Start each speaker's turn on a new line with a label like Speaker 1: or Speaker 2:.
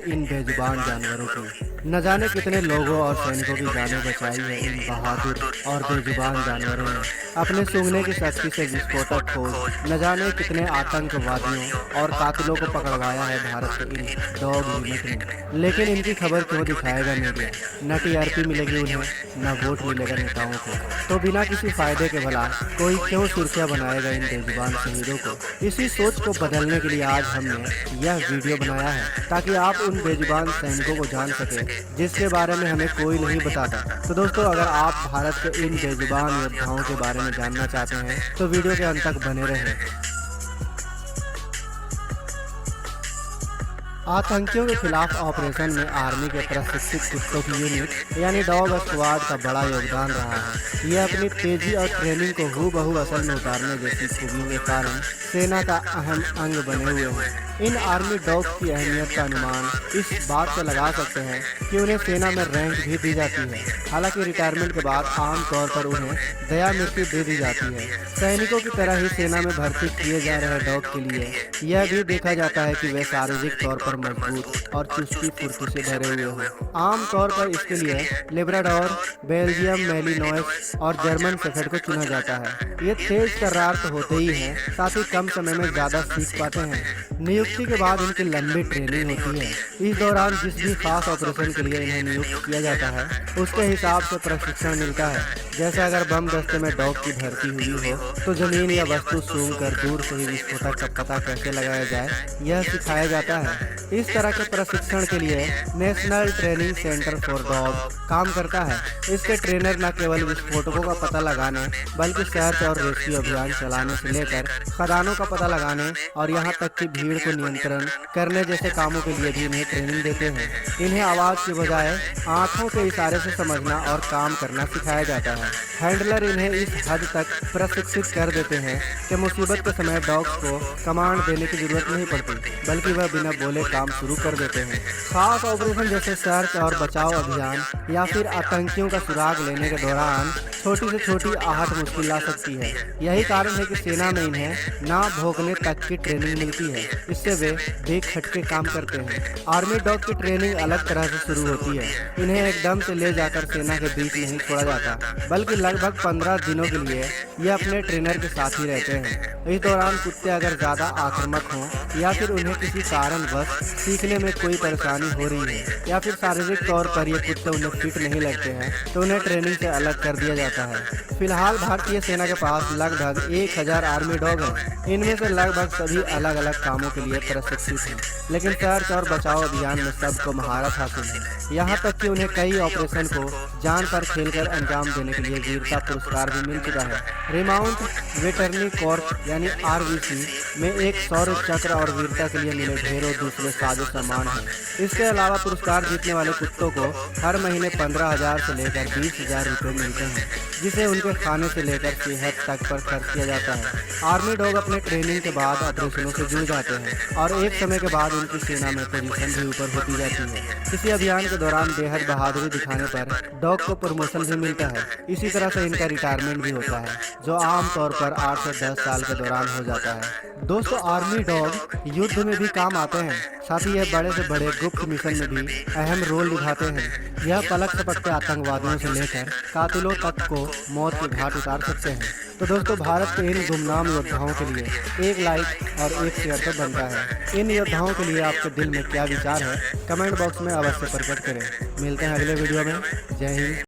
Speaker 1: इन बेजुबान जानवरों की। न जाने कितने लोगों और सैनिकों की जानें बचाई है इन बहादुर और बेजुबान जानवरों ने। अपने सूंघने की शक्ति से विस्फोटक खोज न जाने कितने आतंकवादियों और कातिलों को पकड़वाया है भारत के इन डॉग यूनिट ने। लेकिन इनकी खबर क्यों दिखाएगा मीडिया? न टीआरपी मिलेगी उन्हें, न वोट मिलेगा नेताओं को, तो बिना किसी फायदे के भला कोई क्यों सुर्खियां बनाएगा इन बेजुबान शहीदों को? इसी सोच को बदलने के लिए आज हमने यह वीडियो बनाया है, ताकि आप उन बेजुबान सैनिकों को जान सके जिसके बारे में हमें कोई नहीं बताता। तो दोस्तों, अगर आप भारत के इन बेजुबान योद्धाओं के बारे में जानना चाहते हैं तो वीडियो के अंत तक बने रहें। आतंकियों के खिलाफ ऑपरेशन में आर्मी के प्रशिक्षित कुत्तों की यूनिट यानी डॉग स्क्वाड का बड़ा योगदान रहा है। यह अपनी तेजी और ट्रेनिंग को हूबहू असल में उतारने जैसी खूबियों के कारण सेना का अहम अंग बने हुए हैं। इन आर्मी डॉग्स की अहमियत का अनुमान इस बात से लगा सकते हैं कि उन्हें सेना में रैंक भी दी जाती है। हालांकि रिटायरमेंट के बाद आमतौर पर उन्हें दया मृत्यु दे दी जाती है। सैनिकों की तरह ही सेना में भर्ती किए जा रहे डॉग के लिए यह भी देखा जाता है कि वे शारीरिक तौर पर मजबूत और चुस्ती फुर्ती से भरे हुए हों। आमतौर पर इसके लिए लेब्राडोर, बेल्जियम मैलिनोइस और जर्मन शेफर्ड को चुना जाता है। ये तेज तर्रार तो होते ही हैं, साथ ही कम समय में ज्यादा सीख पाते हैं। नियुक्ति के बाद इनकी लंबी ट्रेनिंग होती है। इस दौरान जिस भी खास ऑपरेशन के लिए इन्हें नियुक्त किया जाता है उसके हिसाब से प्रशिक्षण मिलता है। जैसे अगर बम दस्ते में डॉग की भर्ती हुई हो तो जमीन या वस्तु सूंघ कर दूर से ही विस्फोटक का पता कैसे लगाया जाए यह सिखाया जाता है। इस तरह के प्रशिक्षण के लिए national training centre for dog काम करता है। इसके ट्रेनर न केवल विस्फोटकों का पता लगाने बल्कि सर्च और रेस्क्यू अभियान चलाने से लेकर खदानों का पता लगाने और यहाँ तक कि भीड़ को नियंत्रण करने जैसे कामों के लिए भी इन्हें ट्रेनिंग देते हैं। इन्हें आवाज के बजाय आंखों के इशारे से समझना और काम करना सिखाया जाता है। हैंडलर इन्हें इस हद तक प्रशिक्षित कर देते हैं कि मुसीबत के समय डॉग्स को कमांड देने की जरूरत नहीं पड़ती, बल्कि वह बिना बोले काम शुरू कर देते हैं। खास ऑपरेशन जैसे सर्च और बचाव अभियान या फिर आतंकियों का सुराग लेने के दौरान छोटी से छोटी आहट मुश्किल ला सकती है। यही कारण है कि सेना में इन्हें ना भोगने तक की ट्रेनिंग मिलती है। इससे वे बेख हटके काम करते हैं। आर्मी डॉग की ट्रेनिंग अलग तरह से शुरू होती है। इन्हें एकदम से ले जाकर सेना के बीच नहीं छोड़ा जाता, बल्कि लगभग 15 दिनों के लिए ये अपने ट्रेनर के साथ ही रहते हैं। इस दौरान कुत्ते अगर ज्यादा आक्रामक हों या फिर उन्हें किसी कारणवश सीखने में कोई परेशानी हो रही है या फिर शारीरिक तौर पर ये कुत्ते उन्हें फिट नहीं लगते हैं तो उन्हें ट्रेनिंग से अलग कर दिया जाता है। फिलहाल भारतीय सेना के पास लगभग 1000 आर्मी डॉग हैं। इनमें से लगभग सभी अलग अलग कामों के लिए प्रशिक्षित हैं, लेकिन सर्च और बचाव अभियान में सबको महारत हासिल है। यहाँ तक कि उन्हें कई ऑपरेशन को जान पर खेलकर अंजाम देने के लिए वीरता पुरस्कार भी मिल चुका है। रिमाउंट वेटरनी कॉर्प्स यानी RVC में एक शौर्य चक्र और वीरता के लिए मिले ढेरों दूसरे साजो सामान हैं। इसके अलावा पुरस्कार जीतने वाले कुत्तों को हर महीने 15,000 से लेकर 20,000 रुपये मिलते हैं, जिसे उनके खाने से लेकर सेहत तक पर खर्च किया जाता है। आर्मी डॉग अपने ट्रेनिंग के बाद ऑपरेशनों से जुड़ जाते हैं और एक समय के बाद उनकी सेना में पोजीशन भी ऊपर होती जाती है। किसी अभियान के दौरान बेहद बहादुरी दिखाने पर डॉग को प्रमोशन भी मिलता है। इसी तरह से इनका रिटायरमेंट भी होता है, जो आमतौर पर 8 से 10 साल के दौरान हो जाता है। दोस्तों, आर्मी डॉग युद्ध में भी काम आते हैं, साथ ही यह बड़े से बड़े गुप्त मिशन में भी अहम रोल निभाते हैं। यह पलक झपकते आतंकवादियों से लेकर कातिलों तक को मौत के घाट उतार सकते हैं। तो दोस्तों, भारत के इन गुमनाम योद्धाओं के लिए एक लाइक और एक शेयर तो बनता है। इन योद्धाओं के लिए आपके दिल में क्या विचार है, कमेंट बॉक्स में अवश्य प्रकट करें। मिलते हैं अगले वीडियो में। जय हिंद।